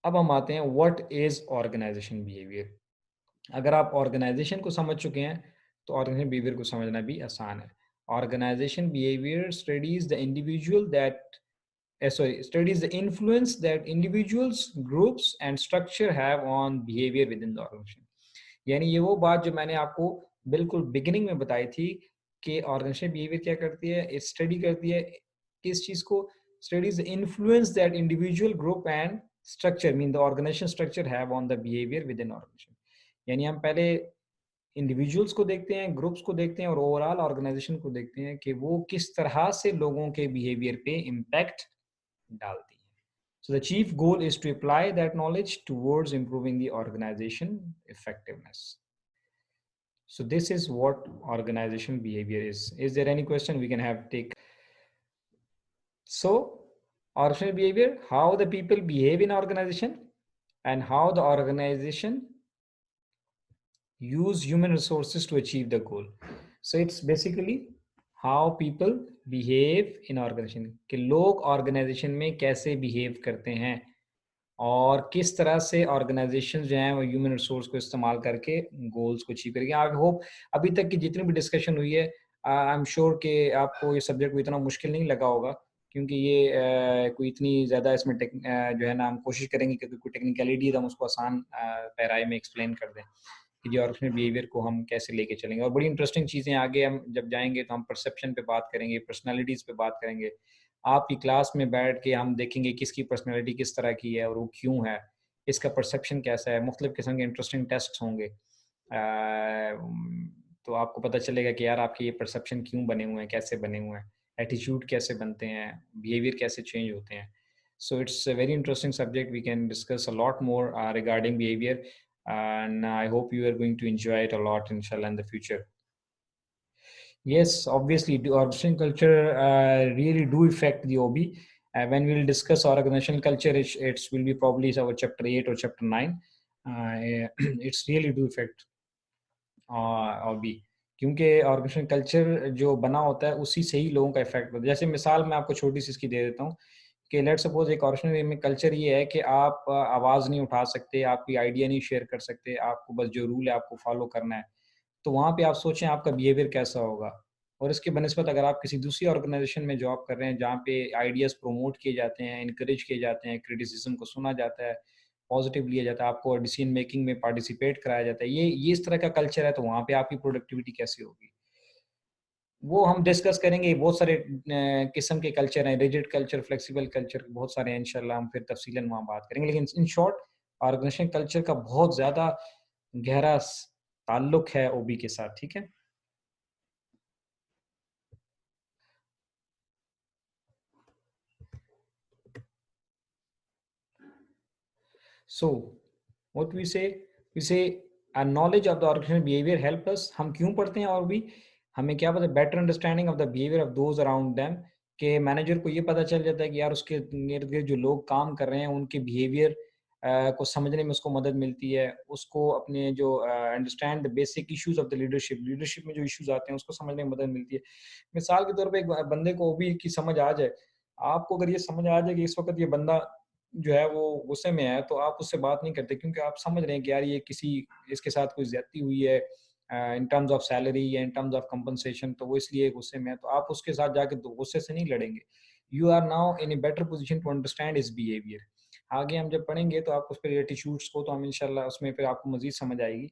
अब हम आते हैं व्हाट इज ऑर्गेनाइजेशन बिहेवियर। अगर आप ऑर्गेनाइजेशन को समझ चुके हैं तो ऑर्गेनाइजेशन बिहेवियर को समझना भी आसान है। Organisation behaviour studies the individual that studies the influence that individuals, groups and structure have on behavior within the organization। यानी ये वो बात जो मैंने आपको बिल्कुल बिगिनिंग में बताई थी कि ऑर्गेनाइजेशन बिहेवियर क्या करती है, स्टडी करती है किस चीज़ को, studies the influence that individual, group and structure mean the organisation structure have on the behaviour within organisation. यानी हम पहले इंडिविजुअल्स को देखते हैं, ग्रुप्स को देखते हैं और ओवरऑल ऑर्गेनाइजेशन को देखते हैं कि वो किस तरह से लोगों के बिहेवियर पे इम्पैक्ट डालती है। So the chief goal is to apply that knowledge towards improving the organization effectiveness. So this is what organization behavior is. Is there any question we can have take? So organizational behavior, how the people behave in organization and how the organization use human resources to achieve the goal. So it's basically how people behave in organization कि लोग organization में कैसे behave करते हैं और किस तरह से ऑर्गेनाइजेशन जो हैं वो ह्यूमन रिसोर्स को इस्तेमाल करके गोल्स को अचीव करेंगे। आई होप अभी तक की जितनी भी डिस्कशन हुई है आई एम श्योर कि आपको ये सब्जेक्ट इतना मुश्किल नहीं लगा होगा क्योंकि ये कोई इतनी ज़्यादा इसमें जो है ना हम कोशिश करेंगे कि कोई टेक्निकलिटी हम उसको आसान पैराई में एक्सप्लेन कर दें कि जी ऑर्गेनाइजेशन बिहेवियर को हम कैसे लेके चलेंगे। और बड़ी इंटरेस्टिंग चीज़ें आगे हम जब जाएंगे तो हम परसेप्शन पे बात करेंगे, पर्सनैलिटीज़ पे बात करेंगे। आपकी क्लास में बैठ के हम देखेंगे किसकी पर्सनैलिटी किस तरह की है और वो क्यों है, इसका परसेप्शन कैसा है, मुख्तलिफ़ किस्म के इंटरेस्टिंग टेस्ट्स होंगे। तो आपको पता चलेगा कि यार आपके ये परसेप्शन क्यों बने हुए हैं, कैसे बने हुए हैं, एटीट्यूड कैसे बनते हैं, बिहेवियर कैसे चेंज होते हैं। So it's a very interesting subject. We can discuss a lot more regarding behavior, and I hope you are going to enjoy it a lot, inshallah, in the future. Yes, obviously, the organizational culture really do affect the OB. When we'll discuss organizational culture, it will be probably our chapter 8 or chapter 9. It's really do affect OB क्योंकि organization culture जो बना होता है उसी से ही लोगों का effect होता है। जैसे मिसाल मैं आपको छोटी सी इसकी दे देता हूँ कि लेट सपोज एक ऑर्गेनाइजेशन में कल्चर ये है कि आप आवाज़ नहीं उठा सकते, आप कोई आइडिया नहीं शेयर कर सकते, आपको बस जो रूल है आपको फॉलो करना है। तो वहाँ पे आप सोचें आपका बिहेवियर कैसा होगा। और इसके बनिस्बत अगर आप किसी दूसरी ऑर्गेनाइजेशन में जॉब कर रहे हैं जहाँ पे आइडियाज़ प्रमोट किए जाते हैं, एनकरेज किए जाते हैं, क्रिटिसिज्म को सुना जाता है, पॉजिटिव लिया जाता है, आपको डिसीजन मेकिंग में पार्टिसिपेट कराया जाता है, ये इस तरह का कल्चर है तो वहाँ पे आपकी प्रोडक्टिविटी कैसी होगी? वो हम डिस्कस करेंगे। बहुत सारे किस्म के कल्चर हैं, रिजिड कल्चर, फ्लेक्सिबल कल्चर, बहुत सारे हैं। इंशाल्लाह हम फिर तफसीलन वहाँ बात करेंगे। लेकिन इन शॉर्ट ऑर्गेनाइजेशन कल्चर का बहुत ज़्यादा गहरा ताल्लुक है ओबी के साथ, ठीक है? So, what we say a knowledge of the organizational behavior help us। हम क्यों पढ़ते हैं और भी हमें क्या पता, better understanding of the behaviour of those around them के मैनेजर को ये पता चल जाता है कि यार उसके इर्द गिर्द जो लोग काम कर रहे हैं उनके बिहेवियर को समझने में उसको मदद मिलती है। उसको अपने जो understand the basic issues of the leadership, leadership में जो इश्यूज आते हैं उसको समझने में मदद मिलती है। मिसाल के तौर पे एक बंदे को ओबी की समझ आ जाए, आपको अगर ये समझ आ जाए कि इस वक्त ये बंदा जो है वो गुस्से में है तो आप उससे बात नहीं करते क्योंकि आप समझ रहे हैं कि यार ये किसी इसके साथ कोई ज्यादती हुई है इन टर्म्स ऑफ सैलरी या इन टर्म्स ऑफ कंपनसेशन, तो वो इसलिए गुस्से में है। तो आप उसके साथ जाके तो गुस्से से नहीं लड़ेंगे। You are now in a better position to understand his behaviour. आगे हम जब पढ़ेंगे तो आप उस पर एटीट्यूड्स को तो हम इंशाल्लाह उसमें फिर आपको मजीद समझ आएगी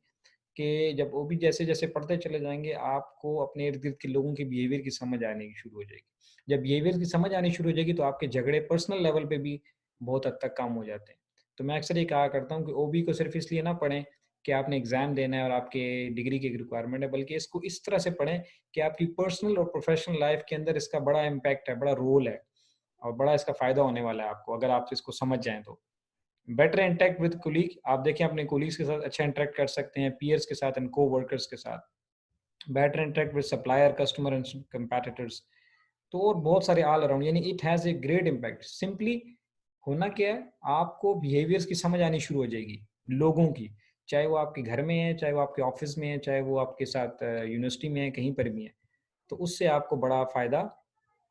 कि जब वो भी जैसे जैसे पढ़ते चले जाएंगे आपको अपने इर्द गिर्द के लोगों के बिहेवियर की समझ आने की शुरू हो जाएगी। जब बिहेवियर की समझ आनी शुरू हो जाएगी तो आपके झगड़े पर्सनल लेवल पे भी बहुत हद तक कम हो जाते हैं। तो मैं अक्सर ये कहा करता हूँ कि ओबी को सिर्फ इसलिए ना पढ़ें कि आपने एग्जाम देना है और आपके डिग्री की रिक्वायरमेंट है, बल्कि इसको इस तरह से पढ़ें कि आपकी पर्सनल और प्रोफेशनल लाइफ के अंदर इसका बड़ा इम्पैक्ट है, बड़ा रोल है और बड़ा इसका फायदा होने वाला है आपको अगर आप इसको समझ जाएं तो। बेटर इंटरेक्ट विद कोलीग, आप देखें अपने कोलीग्स के साथ अच्छा इंटरेक्ट कर सकते हैं, पीयर्स के साथ एंड को वर्कर्स के साथ। Better interact with supplier, customer and competitors. तो और बहुत सारे ऑल अराउंड, यानी it has a great impact. Simply होना क्या है, आपको बिहेवियर्स की समझ आनी शुरू हो जाएगी लोगों की, चाहे वो आपके घर में है, चाहे वो आपके ऑफिस में है, चाहे वो आपके साथ यूनिवर्सिटी में है, कहीं पर भी है। तो उससे आपको बड़ा फ़ायदा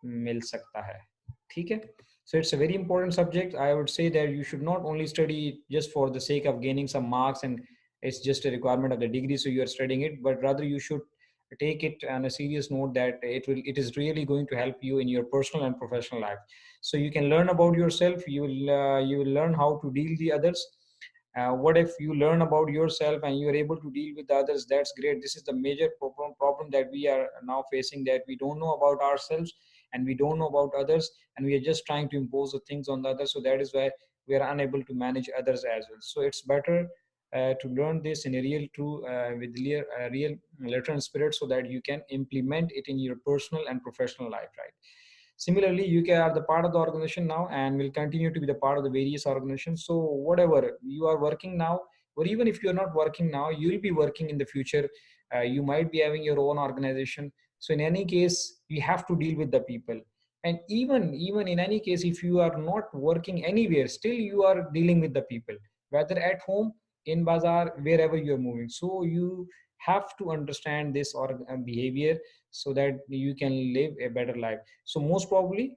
मिल सकता है, ठीक है? So it's a very important subject. I would say that you should not only study it just for the sake of gaining some marks and it's just a requirement of the degree, so you are studying it, but rather you should take it on a serious note that it is really going to help you in your personal and professional life. So you can learn about yourself, you will learn how to deal the others. What if you learn about yourself and you are able to deal with others? That's great. This is the major problem that we are now facing, that we don't know about ourselves and we don't know about others, and we are just trying to impose the things on the others. So that is why we are unable to manage others as well. So it's better to learn this in a real true with real letter and spirit, so that you can implement it in your personal and professional life, right? Similarly, UK are the part of the organization now and will continue to be the part of the various organizations. So whatever you are working now, or even if you're not working now, you'll be working in the future. You might be having your own organization. So in any case, you have to deal with the people. And even in any case, if you are not working anywhere, still you are dealing with the people, whether at home, in bazaar, wherever you're moving. So you have to understand this or behavior, so that you can live a better life. So most probably,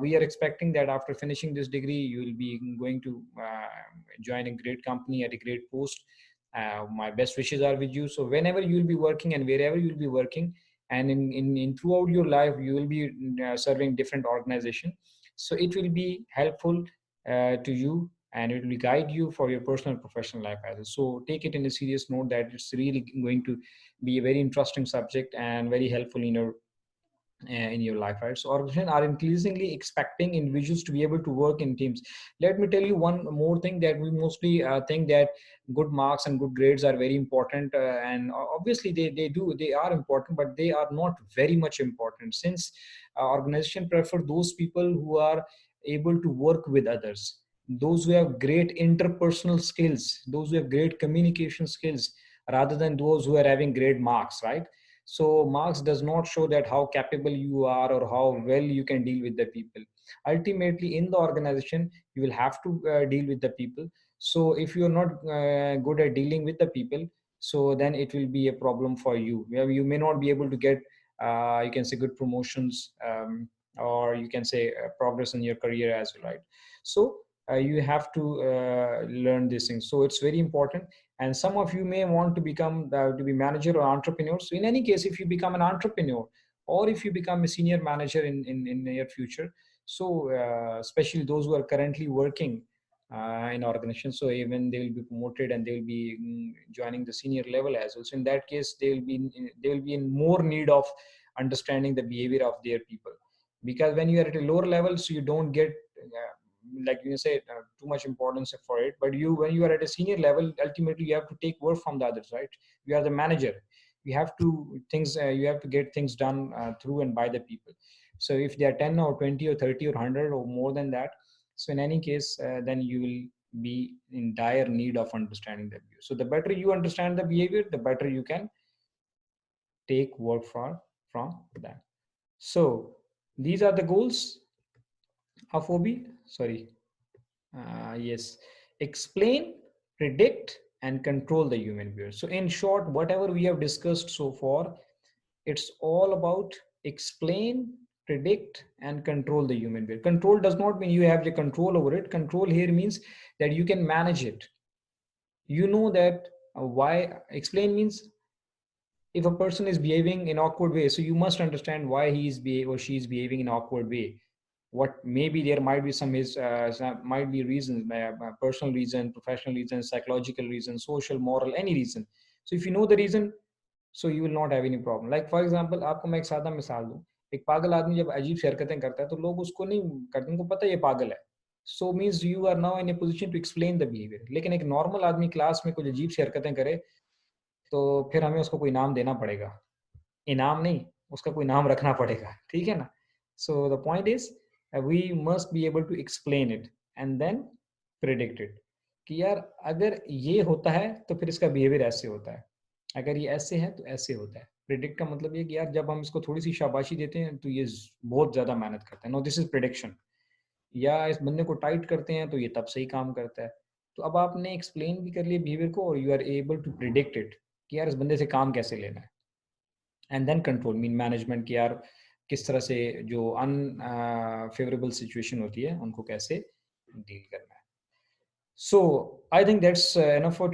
we are expecting that after finishing this degree, you will be going to join a great company at a great post. My best wishes are with you. So whenever you will be working and wherever you will be working, and in throughout your life, you will be serving different organization. So it will be helpful to you, and it will guide you for your personal and professional life as well. So take it in a serious note that it's really going to be a very interesting subject and very helpful in your life, right? So organizations are increasingly expecting individuals to be able to work in teams. Let me tell you one more thing, that we mostly think that good marks and good grades are very important, and obviously they are important, but they are not very much important, since organization prefer those people who are able to work with others, those who have great interpersonal skills, those who have great communication skills, rather than those who are having great marks, right? So marks does not show that how capable you are or how well you can deal with the people. Ultimately, in the organization, you will have to deal with the people. So if you're not good at dealing with the people, so then it will be a problem for you. You may not be able to get, you can say, good promotions, or you can say progress in your career as well, right? So you have to learn these things. So it's very important. And some of you may want to become to be manager or entrepreneur. So in any case, if you become an entrepreneur, or if you become a senior manager in near future, so especially those who are currently working in organizations, so even they will be promoted and they will be joining the senior level as well. So in that case, they will be in more need of understanding the behavior of their people, because when you are at a lower level, so you don't get like you say too much importance for it. But you, when you are at a senior level, ultimately you have to take work from the others, right? You are the manager. You have to things you have to get things done through and by the people. So if they are 10 or 20 or 30 or 100 or more than that, so in any case, then you will be in dire need of understanding the behavior. So the better you understand the behavior, the better you can take work from them. So these are the goals of OB. Sorry. Yes. Explain, predict, and control the human behavior. So in short, whatever we have discussed so far, it's all about explain, predict, and control the human behavior. Control does not mean you have the control over it. Control here means that you can manage it. You know that why. Explain means if a person is behaving in awkward way, so you must understand why he is or she is behaving in awkward way. What maybe there might be some might be reasons, personal reason, professional reason, psychological reason, social, moral, any reason. So if you know the reason, so you will not have any problem. Like for example, आपको मैं एक सादा मिसाल दूं, एक पागल आदमी जब अजीब सी हरकतें करता है तो लोग उसको नहीं करते, उनको पता है ये पागल है. So means you are now in a position to explain the behavior. लेकिन एक नॉर्मल आदमी क्लास में कुछ अजीब सी हरकतें करे, तो फिर हमें उसको कोई नाम देना पड़ेगा. इनाम नहीं, उसका कोई नाम रखना पड़ेगा, ठीक है ना? So the point is, we must be able to explain it and then predict it, कि यार अगर ये होता है तो फिर इसका बिहेवियर ऐसे होता है, अगर ये ऐसे है तो ऐसे होता है. प्रिडिक्ट का मतलब ये कि यार जब हम इसको थोड़ी सी शाबाशी देते हैं तो ये बहुत ज्यादा मेहनत करता है. No, this is prediction. या इस बंदे को टाइट करते हैं तो ये तब सही काम करता है. तो अब आपने एक्सप्लेन भी कर लिया बिहेवियर को, और you are able to predict it कि यार इस बंदे से काम कैसे लेना है. And then control mean management, कि यार किस तरह से जो फेवरेबल सिचुएशन होती है, उनको कैसे डील करना है। So I think that's enough for